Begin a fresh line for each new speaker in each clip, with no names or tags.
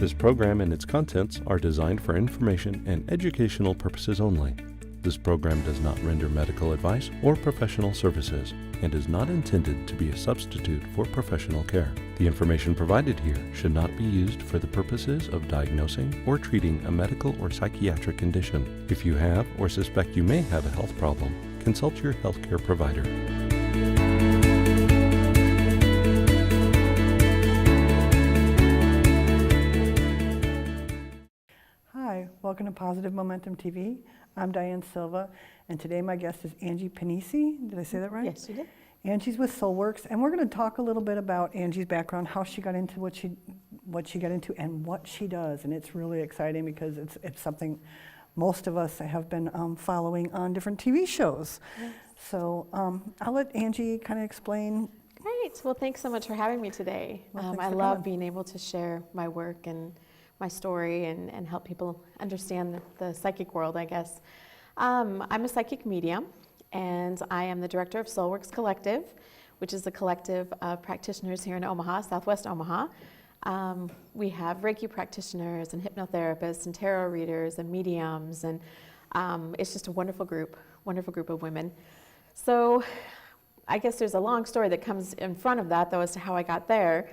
This program and its contents are designed for information and educational purposes only. This program does not render medical advice or professional services and is not intended to be a substitute for professional care. The information provided here should not be used for the purposes of diagnosing or treating a medical or psychiatric condition. If you have or suspect you may have a health problem, consult your healthcare provider.
Hi, welcome to Positive Momentum TV. I'm Diane Silva, and today my guest is Angie Pennisi. Did I say that right?
Yes, you did.
Angie's with Soulworks, and we're going to talk a little bit about Angie's background, how she got into what she got into, and what she does. And it's really exciting because it's something most of us have been following on different TV shows.
Yes.
So I'll let Angie kind of explain.
Great. Well, thanks so much for having me today.
Well,
I love being able to share my work and my story and help people understand the psychic world, I guess. I'm a psychic medium, and I am the director of Soulworks Collective, which is a collective of practitioners here in Omaha, Southwest Omaha. We have Reiki practitioners and hypnotherapists and tarot readers and mediums, and it's just a wonderful group of women. So I guess there's a long story that comes in front of that, though, as to how I got there.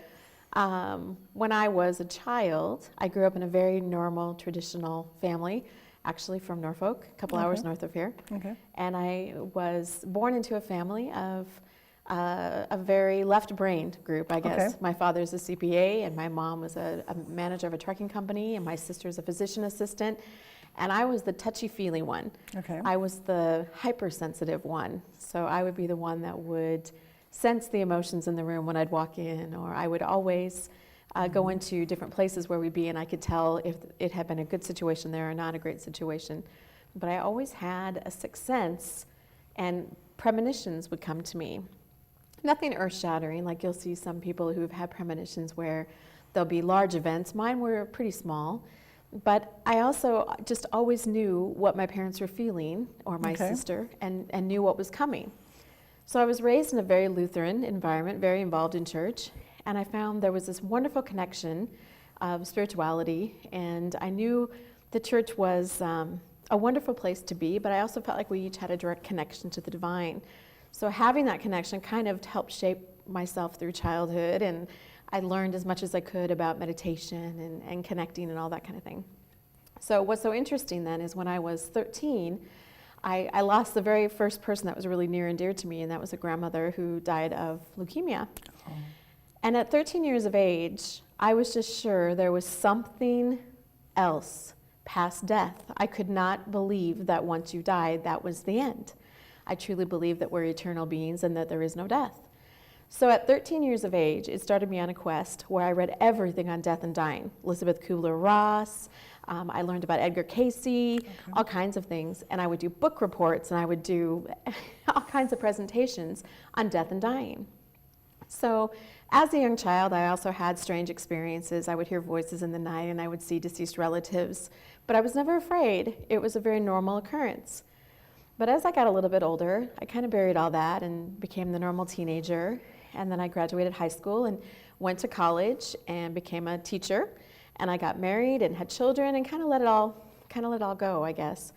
When I was a child, I grew up in a very normal, traditional family, actually from Norfolk, a couple hours north of here.
Okay.
And I was born into a family of a very left-brained group, I guess.
Okay.
My father's a CPA, and my mom was a manager of a trucking company, and my sister's a physician assistant. And I was the touchy-feely one.
Okay.
I was the hypersensitive one. So I would be the one that would sense the emotions in the room when I'd walk in, or I would always go into different places where we'd be, and I could tell if it had been a good situation there or not a great situation. But I always had a sixth sense, and premonitions would come to me. Nothing earth-shattering, like you'll see some people who've had premonitions where there'll be large events. Mine were pretty small, but I also just always knew what my parents were feeling, or my sister, and knew what was coming. So I was raised in a very Lutheran environment, very involved in church, and I found there was this wonderful connection of spirituality, and I knew the church was a wonderful place to be, but I also felt like we each had a direct connection to the divine. So having that connection kind of helped shape myself through childhood, and I learned as much as I could about meditation and connecting and all that kind of thing. So what's so interesting then is when I was 13, I lost the very first person that was really near and dear to me, and that was a grandmother who died of leukemia. Oh. And at 13 years of age, I was just sure there was something else past death. I could not believe that once you died, that was the end. I truly believe that we're eternal beings and that there is no death. So at 13 years of age, it started me on a quest where I read everything on death and dying. Elizabeth Kubler-Ross, I learned about Edgar Cayce, all kinds of things, and I would do book reports, and I would do all kinds of presentations on death and dying. So as a young child, I also had strange experiences. I would hear voices in the night, and I would see deceased relatives, but I was never afraid. It was a very normal occurrence. But as I got a little bit older, I kind of buried all that and became the normal teenager, and then I graduated high school and went to college and became a teacher. And I got married and had children and kind of let it all go, I guess.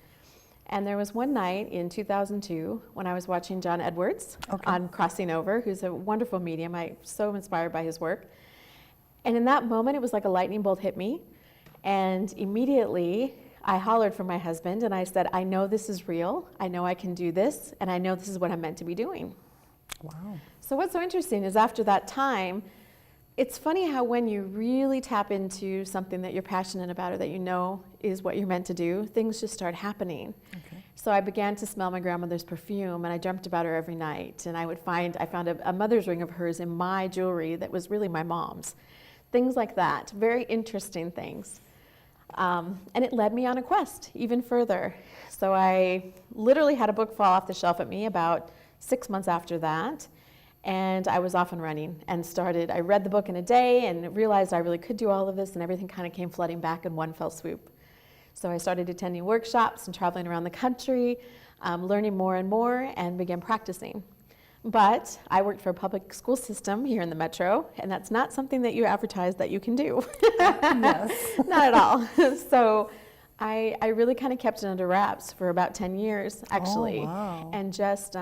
And there was one night in 2002 when I was watching John Edwards on Crossing Over, who's a wonderful medium. I'm so inspired by his work. And in that moment, it was like a lightning bolt hit me. And immediately, I hollered for my husband and I said, I know this is real. I know I can do this. And I know this is what I'm meant to be doing.
Wow.
So what's so interesting is after that time, it's funny how when you really tap into something that you're passionate about or that you know is what you're meant to do, things just start happening. Okay. So I began to smell my grandmother's perfume, and I dreamt about her every night. And I found a mother's ring of hers in my jewelry that was really my mom's. Things like that, very interesting things. And it led me on a quest even further. So I literally had a book fall off the shelf at me about 6 months after that. And I was off and running and I read the book in a day and realized I really could do all of this, and everything kind of came flooding back in one fell swoop. So I started attending workshops and traveling around the country, learning more and more, and began practicing. But I worked for a public school system here in the metro, and that's not something that you advertise that you can do.
Yes.
Not at all. So I really kind of kept it under wraps for about 10 years, actually.
Oh, wow.
And just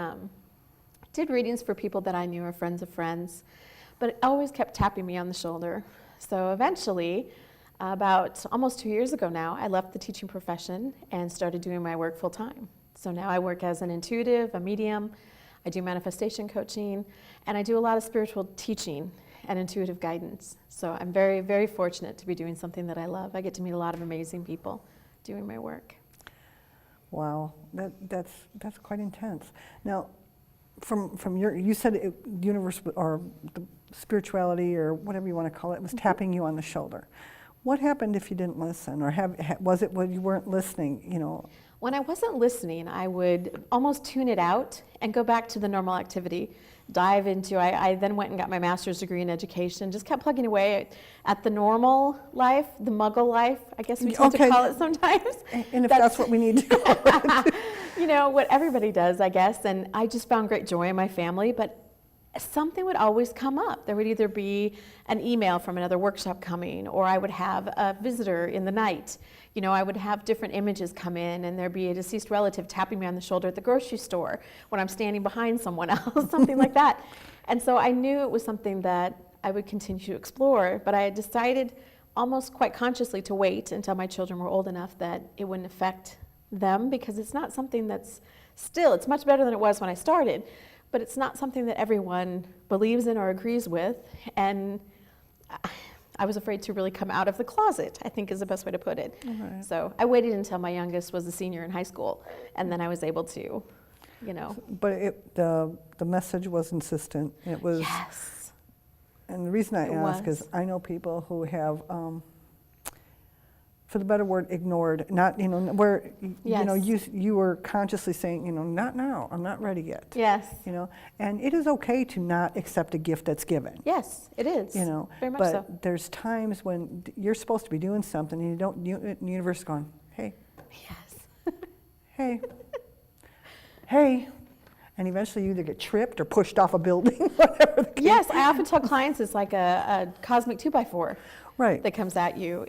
did readings for people that I knew or friends of friends, but it always kept tapping me on the shoulder. So eventually, about almost 2 years ago now, I left the teaching profession and started doing my work full time. So now I work as an intuitive, a medium. I do manifestation coaching, and I do a lot of spiritual teaching and intuitive guidance. So I'm very, very fortunate to be doing something that I love. I get to meet a lot of amazing people doing my work.
Wow, that's quite intense. Now, from you said universe or the spirituality or whatever you want to call it was tapping you on the shoulder. What happened if you didn't listen, or was it when you weren't listening? You know.
When I wasn't listening, I would almost tune it out and go back to the normal activity, dive into, I then went and got my master's degree in education, just kept plugging away at the normal life, the muggle life, I guess we tend to call it sometimes.
And if that's what we need to call it.
You know, what everybody does, I guess, and I just found great joy in my family, but something would always come up. There would either be an email from another workshop coming, or I would have a visitor in the night. You know, I would have different images come in, and there'd be a deceased relative tapping me on the shoulder at the grocery store when I'm standing behind someone else, something like that. And so I knew it was something that I would continue to explore, but I had decided almost quite consciously to wait until my children were old enough that it wouldn't affect them, because it's not something that's it's much better than it was when I started, but it's not something that everyone believes in or agrees with. And I was afraid to really come out of the closet, I think is the best way to put it.
Right.
So I waited until my youngest was a senior in high school, and then I was able to, you know.
But the message was insistent. It was.
Yes.
And the reason I ask is I know people who have, for the better word, ignored. Not, you know, where
Yes.
you know you were consciously saying, you know, not now. I'm not ready yet.
Yes.
You know, and it is okay to not accept a gift that's given.
Yes, it is.
You know,
very much
but
so.
there's times when you're supposed to be doing something and you don't. The universe is going, hey,
Yes.
hey, hey, and eventually you either get tripped or pushed off a building, whatever the case.
Yes, I often tell clients it's like a cosmic 2x4
Right.
that comes at you.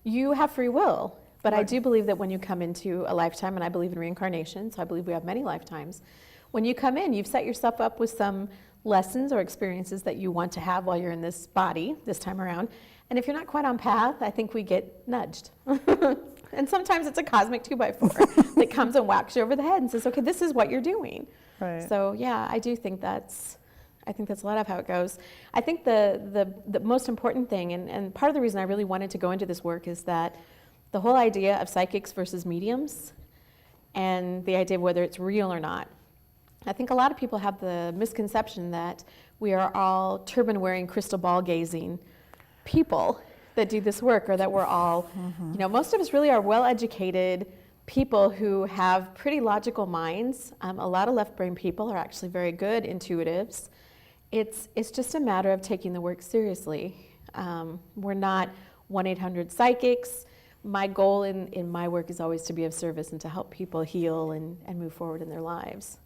You have free will, but I
Right.
do believe that when you come into a lifetime, and I believe in reincarnation, so I believe we have many lifetimes, when you come in, you've set yourself up with some lessons or experiences that you want to have while you're in this body this time around. And if you're not quite on path, I think we get nudged. And sometimes it's a cosmic 2x4 that comes and whacks you over the head and says, okay, this is what you're doing.
Right.
So yeah, I do think that's a lot of how it goes. I think the most important thing, and part of the reason I really wanted to go into this work, is that the whole idea of psychics versus mediums and the idea of whether it's real or not. I think a lot of people have the misconception that we are all turban-wearing, crystal ball gazing people that do this work, or that we're all, you know, most of us really are well-educated people who have pretty logical minds. A lot of left brain people are actually very good intuitives. It's just a matter of taking the work seriously. We're not 1-800 psychics. My goal in my work is always to be of service and to help people heal and move forward in their lives.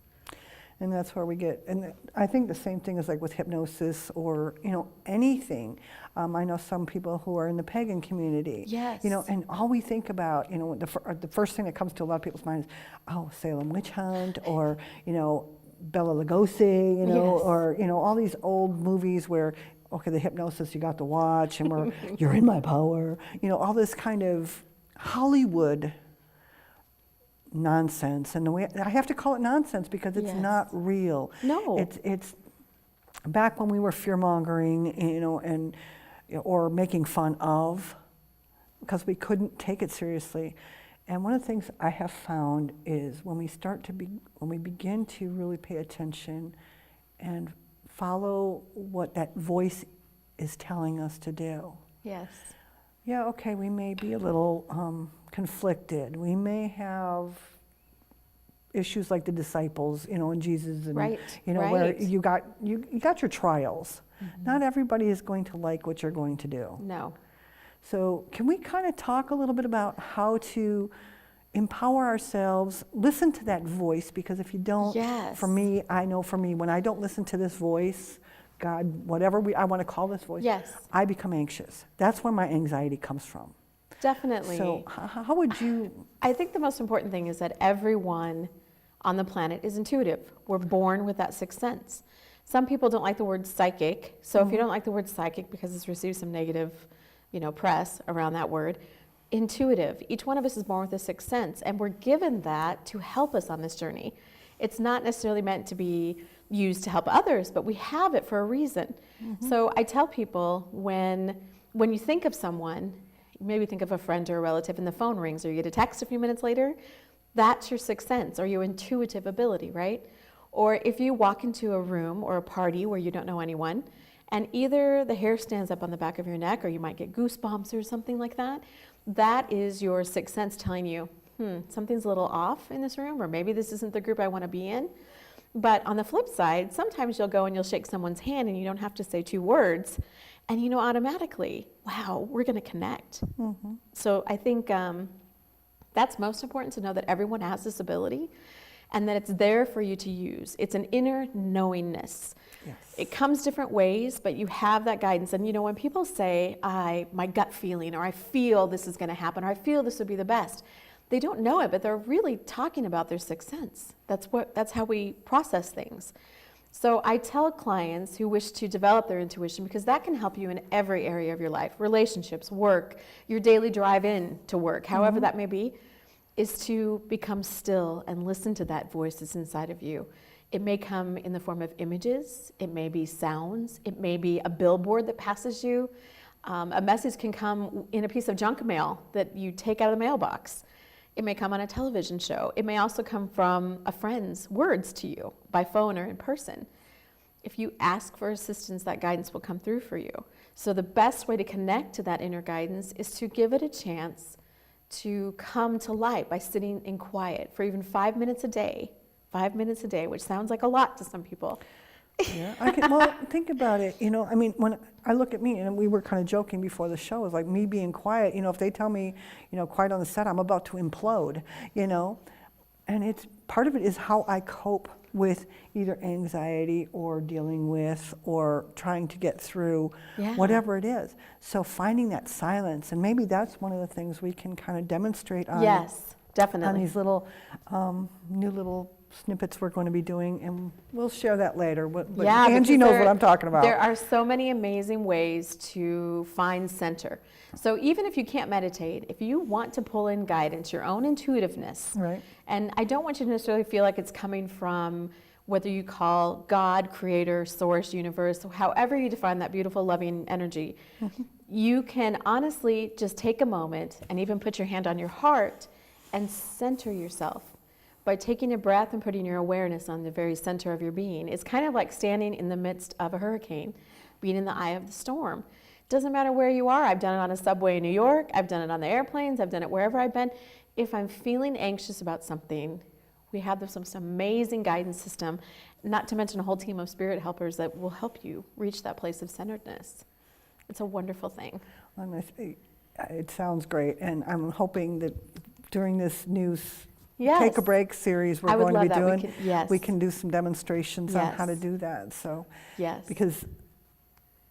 And that's where we get, and I think the same thing is like with hypnosis or, you know, anything. I know some people who are in the pagan community.
Yes.
You know, and all we think about, you know, the first thing that comes to a lot of people's minds is, oh, Salem witch hunt, or, you know, Bela Lugosi, you know,
Yes.
or, you know, all these old movies where, okay, the hypnosis you got to watch, and we're, you're in my power, you know, all this kind of Hollywood nonsense. And the way I have to call it nonsense because it's
Yes.
not real.
No.
It's back when we were fear-mongering, you know, and or making fun of, because we couldn't take it seriously. And one of the things I have found is when we begin to really pay attention and follow what that voice is telling us to do.
Yes.
Yeah, okay, we may be a little conflicted. We may have issues like the disciples, you know, and Jesus, and
Right,
you know, where
right.
you got your trials. Not everybody is going to like what you're going to do.
No.
So can we kind of talk a little bit about how to empower ourselves, listen to that voice, because if you don't,
Yes.
for me, I know for me, when I don't listen to this voice, God, whatever I want to call this voice,
Yes.
I become anxious. That's where my anxiety comes from.
Definitely.
So how would you?
I think the most important thing is that everyone on the planet is intuitive. We're born with that sixth sense. Some people don't like the word psychic. So if you don't like the word psychic because it's received some negative, press around that word, intuitive. Each one of us is born with a sixth sense, and we're given that to help us on this journey. It's not necessarily meant to be used to help others, but we have it for a reason. So I tell people when you think of someone, maybe think of a friend or a relative and the phone rings or you get a text a few minutes later, that's your sixth sense or your intuitive ability, right? Or if you walk into a room or a party where you don't know anyone, and either the hair stands up on the back of your neck or you might get goosebumps or something like that, that is your sixth sense telling you, something's a little off in this room, or maybe this isn't the group I want to be in. But on the flip side, sometimes you'll go and you'll shake someone's hand and you don't have to say 2 words, and you know automatically, wow, we're going to connect. So I think that's most important, to know that everyone has this ability and that it's there for you to use. It's an inner knowingness.
Yes.
It comes different ways, but you have that guidance. And when people say, my gut feeling, or I feel this is going to happen, or I feel this would be the best, they don't know it, but they're really talking about their sixth sense. That's how we process things. So I tell clients who wish to develop their intuition, because that can help you in every area of your life, relationships, work, your daily drive in to work, however that may be, is to become still and listen to that voice that's inside of you. It may come in the form of images, it may be sounds, it may be a billboard that passes you. A message can come in a piece of junk mail that you take out of the mailbox. It may come on a television show. It may also come from a friend's words to you by phone or in person. If you ask for assistance, that guidance will come through for you. So the best way to connect to that inner guidance is to give it a chance to come to light by sitting in quiet for even 5 minutes a day. 5 minutes a day, which sounds like a lot to some people.
Yeah, well, think about it. When I look at me, and we were kind of joking before the show, is like me being quiet. If they tell me, quiet on the set, I'm about to implode. And it's part of it is how I cope with either anxiety or dealing with or trying to get through whatever it is. So finding that silence, and maybe that's one of the things we can kind of demonstrate on.
Yes, definitely.
On these little new little snippets we're going to be doing, and we'll share that later. But Angie knows what I'm talking about.
There are so many amazing ways to find center. So even if you can't meditate, if you want to pull in guidance, your own intuitiveness,
right.
And I don't want you to necessarily feel like it's coming from whether you call God, creator, source, universe, however you define that beautiful, loving energy, you can honestly just take a moment and even put your hand on your heart and center yourself. By taking a breath and putting your awareness on the very center of your being. It's kind of like standing in the midst of a hurricane, being in the eye of the storm. Doesn't matter where you are. I've done it on a subway in New York. I've done it on the airplanes. I've done it wherever I've been. If I'm feeling anxious about something, we have this amazing guidance system, not to mention a whole team of spirit helpers that will help you reach that place of centeredness. It's a wonderful thing.
It sounds great, and I'm hoping that during this news Take a Break series we're going to be doing, we can do some demonstrations on how to do that. So, because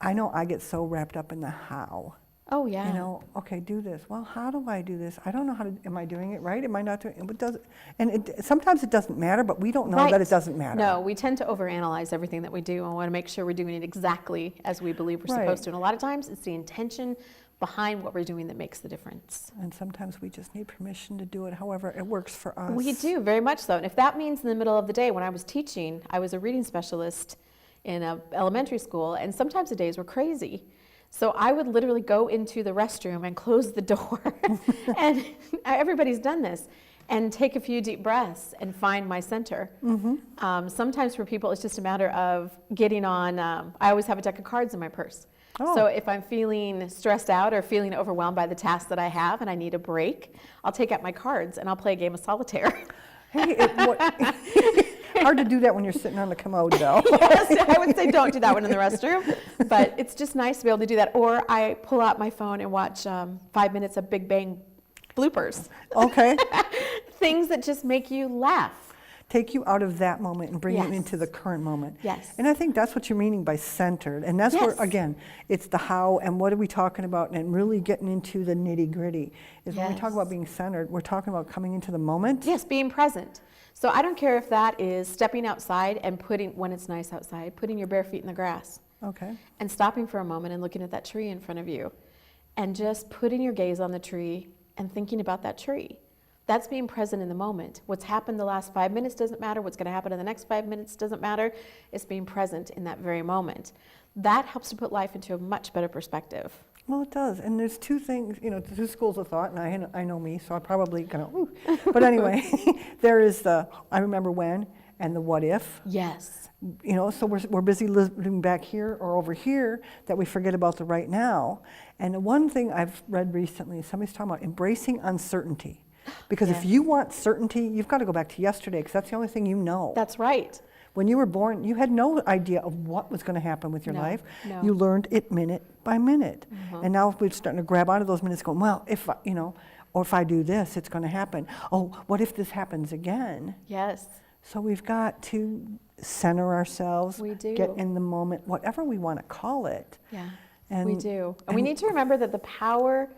I know I get so wrapped up in the how.
Oh, yeah.
Okay, do this. Well, how do I do this? I don't know how to, am I doing it right? Am I not doing it? And sometimes it doesn't matter, but we don't know that it doesn't matter.
No, we tend to overanalyze everything that we do and want to make sure we're doing it exactly as we believe we're supposed to. And a lot of times it's the intention behind what we're doing that makes the difference.
And sometimes we just need permission to do it however it works for us.
We do, very much so. And if that means in the middle of the day, when I was teaching, I was a reading specialist in an elementary school, and sometimes the days were crazy. So I would literally go into the restroom and close the door, and everybody's done this, and take a few deep breaths and find my center. Sometimes for people, it's just a matter of getting on, I always have a deck of cards in my purse. So if I'm feeling stressed out or feeling overwhelmed by the task that I have and I need a break, I'll take out my cards and I'll play a game of solitaire.
Hard to do that when you're sitting on the commode, though.
Yes, I would say don't do that one in the restroom, but it's just nice to be able to do that. Or I pull out my phone and watch 5 minutes of Big Bang bloopers.
Okay.
things that just make you laugh.
Take you out of that moment and bring
Yes.
you into the current moment.
Yes.
And I think that's what you're meaning by centered. And that's where,
Yes.
again, it's the how and what are we talking about and really getting into the nitty gritty. Is when we talk
Yes.
about being centered, we're talking about coming into the moment.
Yes, being present. So I don't care if that is stepping outside and when it's nice outside, putting your bare feet in the grass
Okay.
and stopping for a moment and looking at that tree in front of you and just putting your gaze on the tree and thinking about that tree. That's being present in the moment. What's happened the last 5 minutes doesn't matter. What's going to happen in the next 5 minutes doesn't matter. It's being present in that very moment. That helps to put life into a much better perspective.
Well, it does. And there's two things, two schools of thought, and I know me, so I'm probably going to, but anyway, there is the I remember when and the what if.
Yes.
So we're busy living back here or over here that we forget about the right now. And the one thing I've read recently, somebody's talking about embracing uncertainty. Because if
Yes.
you want certainty, you've got to go back to yesterday because that's the only thing you know.
That's right.
When you were born, you had no idea of what was going to happen with your
No,
life.
no.
You learned it minute by minute. And now we're starting to grab out of those minutes going, well, if or if I do this, it's going to happen. Oh, what if this happens again?
Yes.
So we've got to center ourselves,
We do.
get in the moment, whatever we want to call it.
Yeah.
And,
We do. And we need to remember that the power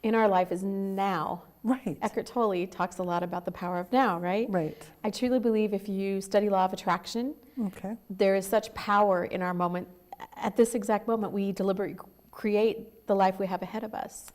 in our life is now.
Right.
Eckhart Tolle talks a lot about the power of now, right?
Right.
I truly believe if you study law of attraction,
Okay.
there is such power in our moment. At this exact moment, we deliberately create the life we have ahead of us.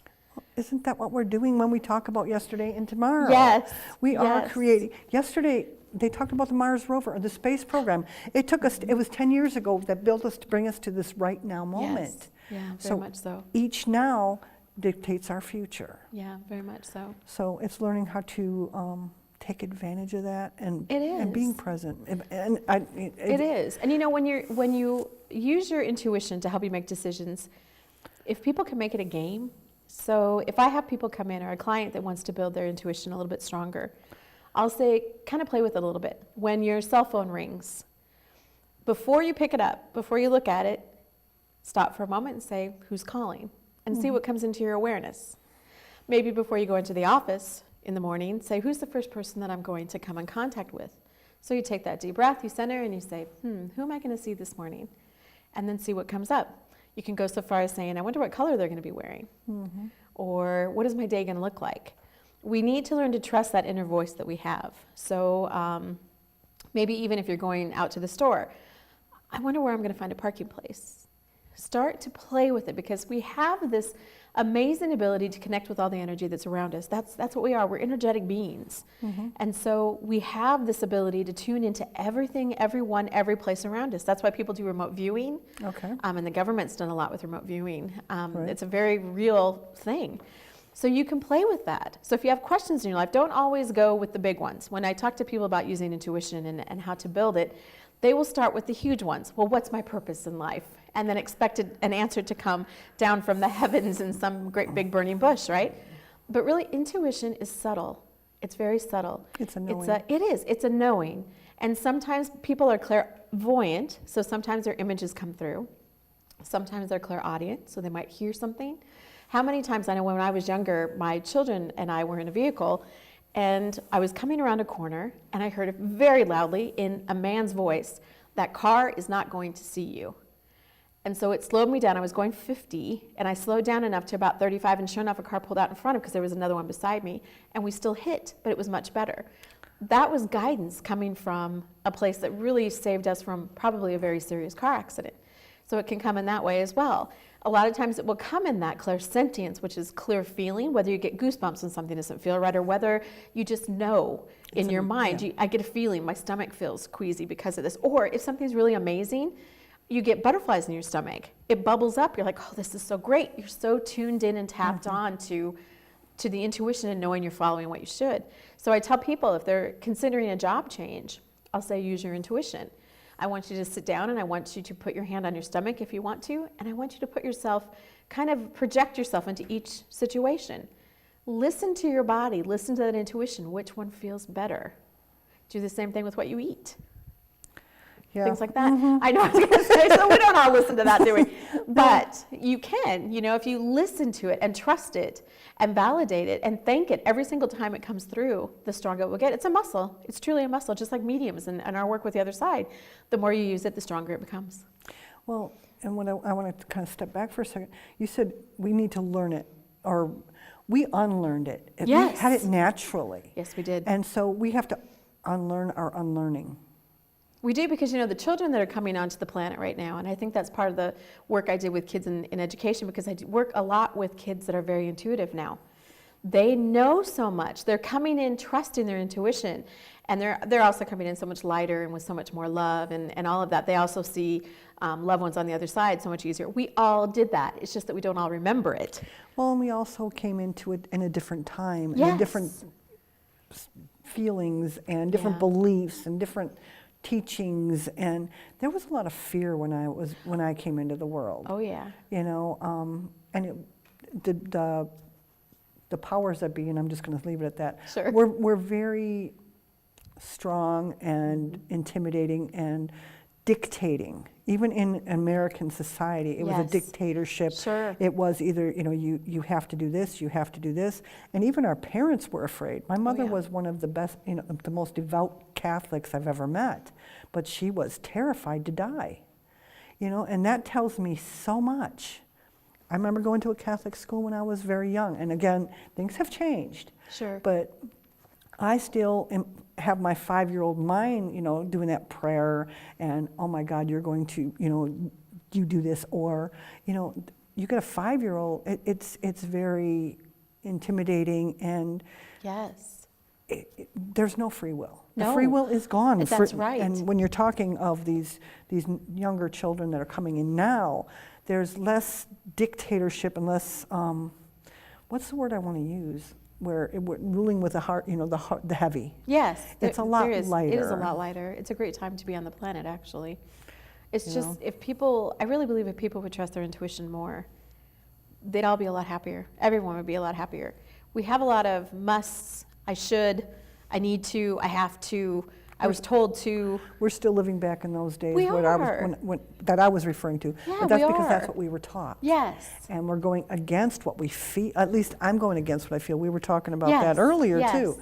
Isn't that what we're doing when we talk about yesterday and tomorrow?
Yes.
We are
Yes.
creating. Yesterday, they talked about the Mars rover or the space program. It took us, it was 10 years ago that built us to bring us to this right now moment.
Yes. Yeah, very
So
much so.
each now dictates our future.
Yeah, very much so.
So it's learning how to take advantage of that and
It
and being
is.
present.
It is. And when you use your intuition to help you make decisions, if people can make it a game, so if I have people come in or a client that wants to build their intuition a little bit stronger, I'll say, kind of play with it a little bit. When your cell phone rings, before you pick it up, before you look at it, stop for a moment and say, who's calling? And see what comes into your awareness. Maybe before you go into the office in the morning, say, who's the first person that I'm going to come in contact with? So you take that deep breath, you center, and you say, who am I going to see this morning? And then see what comes up. You can go so far as saying, I wonder what color they're going to be wearing. Or what is my day going to look like? We need to learn to trust that inner voice that we have. So maybe even if you're going out to the store, I wonder where I'm going to find a parking place. Start to play with it because we have this amazing ability to connect with all the energy that's around us. That's what we are. We're energetic beings. And so we have this ability to tune into everything, everyone, every place around us. That's why people do remote viewing.
Okay.
And the government's done a lot with remote viewing.
Right.
It's a very real thing. So you can play with that. So if you have questions in your life, don't always go with the big ones. When I talk to people about using intuition and how to build it, they will start with the huge ones. Well, what's my purpose in life? And then expect an answer to come down from the heavens in some great big burning bush, right? But really, intuition is subtle. It's very subtle.
It's a knowing.
It is. It's a knowing. And sometimes people are clairvoyant, so sometimes their images come through. Sometimes they're clairaudient, so they might hear something. How many times, I know when I was younger, my children and I were in a vehicle, and I was coming around a corner, and I heard very loudly in a man's voice, that car is not going to see you. And so it slowed me down. I was going 50, and I slowed down enough to about 35, and sure enough, a car pulled out in front of because there was another one beside me, and we still hit, but it was much better. That was guidance coming from a place that really saved us from probably a very serious car accident. So it can come in that way as well. A lot of times it will come in that clairsentience, which is clear feeling, whether you get goosebumps when something doesn't feel right, or whether you just know in your mind, I get a feeling, my stomach feels queasy because of this. Or if something's really amazing, you get butterflies in your stomach. It bubbles up. You're like, oh, this is so great. You're so tuned in and tapped on to the intuition and knowing you're following what you should. So I tell people if they're considering a job change, I'll say use your intuition. I want you to sit down and I want you to put your hand on your stomach if you want to, and I want you to put yourself, kind of project yourself into each situation. Listen to your body, listen to that intuition, which one feels better. Do the same thing with what you eat.
Yeah.
things like that. I know I was going to say, so we don't all listen to that, do we? But you can, if you listen to it and trust it and validate it and thank it every single time it comes through, the stronger it will get. It's a muscle. It's truly a muscle, just like mediums and our work with the other side. The more you use it, the stronger it becomes.
Well, and what I want to kind of step back for a second. You said we need to learn it, or we unlearned it.
Yes.
We had it naturally.
Yes, we did.
And so we have to unlearn our unlearning.
We do, because the children that are coming onto the planet right now, and I think that's part of the work I did with kids in education, because I work a lot with kids that are very intuitive now. They know so much. They're coming in trusting their intuition, and they're also coming in so much lighter and with so much more love and all of that. They also see loved ones on the other side so much easier. We all did that. It's just that we don't all remember it.
Well, and we also came into it in a different time,
Yes.
and different feelings and different beliefs and different teachings, and there was a lot of fear when I came into the world.
Oh yeah.
And the powers that be, and I'm just going to leave it at that.
Sure.
We're very strong and intimidating and dictating. Even in American society, it was a
Yes.
dictatorship.
Sure.
It was either, you have to do this, you have to do this. And even our parents were afraid. My mother
yeah.
was one of the best, the most devout Catholics I've ever met. But she was terrified to die. And that tells me so much. I remember going to a Catholic school when I was very young. And again, things have changed.
Sure.
But I still have my 5-year-old mind, doing that prayer and, oh my God, you're going to, you do this, or, you get a 5-year-old, it's very intimidating, and
Yes.
there's no free will. The
No.
free will is gone.
That's right.
And when you're talking of these younger children that are coming in now, there's less dictatorship and less, what's the word I want to use? Where ruling with the heart, the heavy.
Yes.
It's a lot lighter.
It is a lot lighter. It's a great time to be on the planet, actually. It's just, I really believe if people would trust their intuition more, they'd all be a lot happier. Everyone would be a lot happier. We have a lot of musts, I should, I need to, I have to, I was told to.
We're still living back in those days
We
when
are.
that I was referring to.
Yeah,
but that's
we
because that's
are.
what we were taught.
Yes.
And we're going against what we feel. At least I'm going against what I feel. We were talking about
Yes,
that earlier
yes.
too.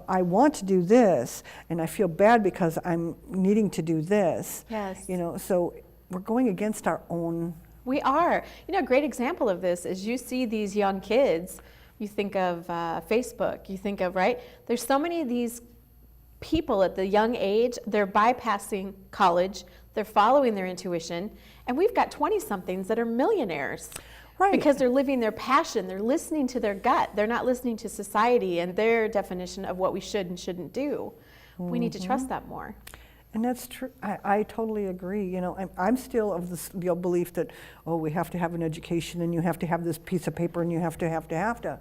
I want to do this, and I feel bad because I'm needing to do this.
Yes.
So we're going against our own.
We are. A great example of this is you see these young kids, you think of Facebook, you think of, right? There's so many of these people at the young age, they're bypassing college, they're following their intuition, and we've got 20-somethings that are millionaires.
Right.
Because they're living their passion, they're listening to their gut, they're not listening to society and their definition of what we should and shouldn't do. We need to trust that more.
And that's true. I totally agree. I'm still of the belief that, we have to have an education, and you have to have this piece of paper, and you have to.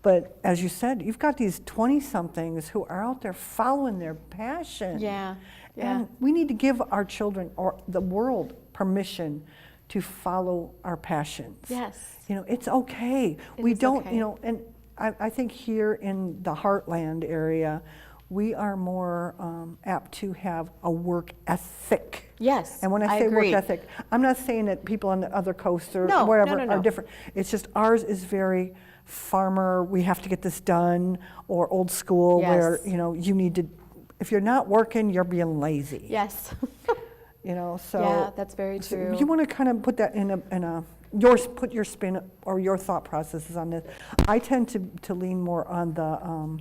But as you said, you've got these 20-somethings who are out there following their passion.
Yeah.
And we need to give our children or the world permission to follow our passions.
Yes.
It's okay.
It
We
is
don't,
okay.
And I think here in the Heartland area, we are more apt to have a work ethic.
Yes,
And when I
I
say
agree.
work ethic, I'm not saying that people on the other coasts or
No,
wherever
no.
are different. It's just ours is very farmer, we have to get this done, or old school where,
Yes.
you need to, if you're not working, you're being lazy.
Yes.
So.
Yeah, that's very
so
true.
you want to kind of put that put your spin or your thought processes on this. I tend to lean more on the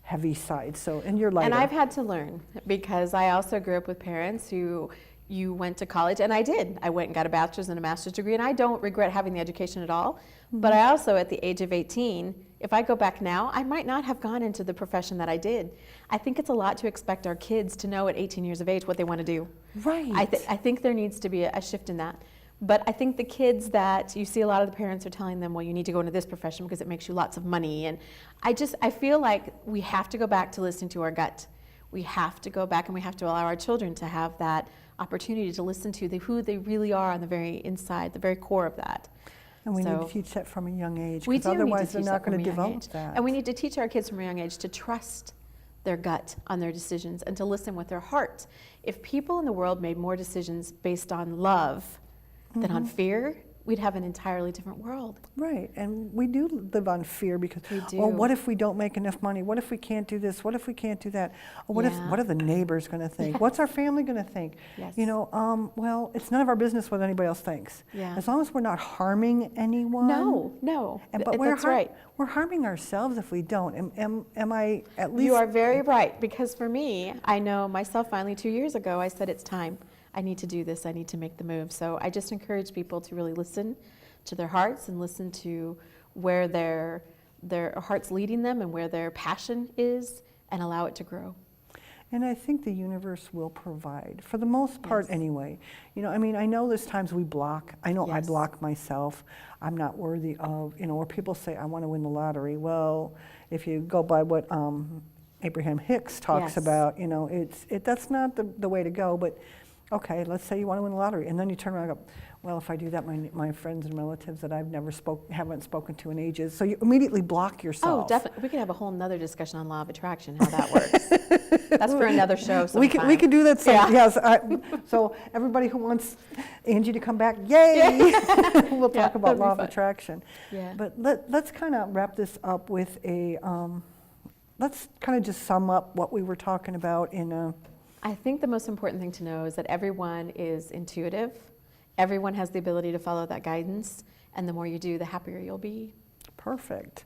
heavy side, and you're lighter.
And I've had to learn, because I also grew up with parents who you went to college, and I did. I went and got a bachelor's and a master's degree, and I don't regret having the education at all. But I also, at the age of 18, if I go back now, I might not have gone into the profession that I did. I think it's a lot to expect our kids to know at 18 years of age what they want to do.
Right.
I think there needs to be a shift in that. But I think the kids that you see, a lot of the parents are telling them, well, you need to go into this profession because it makes you lots of money. And I feel like we have to go back to listening to our gut. We have to go back, and we have to allow our children to have that opportunity to listen to who they really are on the very inside, the very core of that.
And we need to teach that from a young age,
We
because
do need to
otherwise they're
teach
not
that
going to
from a young
develop
age.
that.
And we need to teach our kids from a young age to trust their gut on their decisions and to listen with their heart. If people in the world made more decisions based on love than on fear, we'd have an entirely different world.
Right, and we do live on fear because,
We do.
well, what if we don't make enough money? What if we can't do this? What if we can't do that? Oh, what
Yeah.
are the neighbors going to think? What's our family going to think?
Yes.
You know, well, it's none of our business what anybody else thinks.
Yeah.
As long as we're not harming anyone.
No,
But
that's right.
we're harming ourselves if we don't. Am I at least?
You are very right, because for me, I know myself finally 2 years ago, I said it's time. I need to do this, I need to make the move. So I just encourage people to really listen to their hearts and listen to where their heart's leading them and where their passion is, and allow it to grow.
And I think the universe will provide, for the most part anyway. You know, I mean, I know there's times we block. I know I
Yes.
block myself. I'm not worthy of, you know, or people say, I want to win the lottery. Well, if you go by what Abraham Hicks talks
Yes.
about, you know, that's not the way to go. But okay, let's say you want to win the lottery, and then you turn around and go, well, if I do that, my friends and relatives that I've haven't spoken to in ages. So you immediately block yourself.
Oh, definitely. We could have a whole nother discussion on law of attraction, how that works. That's for another show sometime.
We could do that.
Yeah.
Yes. So everybody who wants Angie to come back, yay! We'll talk about
that'd be
law of
fun.
attraction.
Yeah.
But let's kind of wrap this up with a. Let's kind of just sum up what we were talking about in a.
I think the most important thing to know is that everyone is intuitive. Everyone has the ability to follow that guidance, and the more you do, the happier you'll be.
Perfect.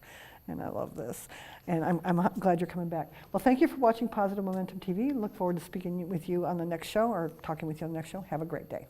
And I love this. And I'm glad you're coming back. Well, thank you for watching Positive Momentum TV. Look forward to speaking with you on the next show or talking with you on the next show. Have a great day.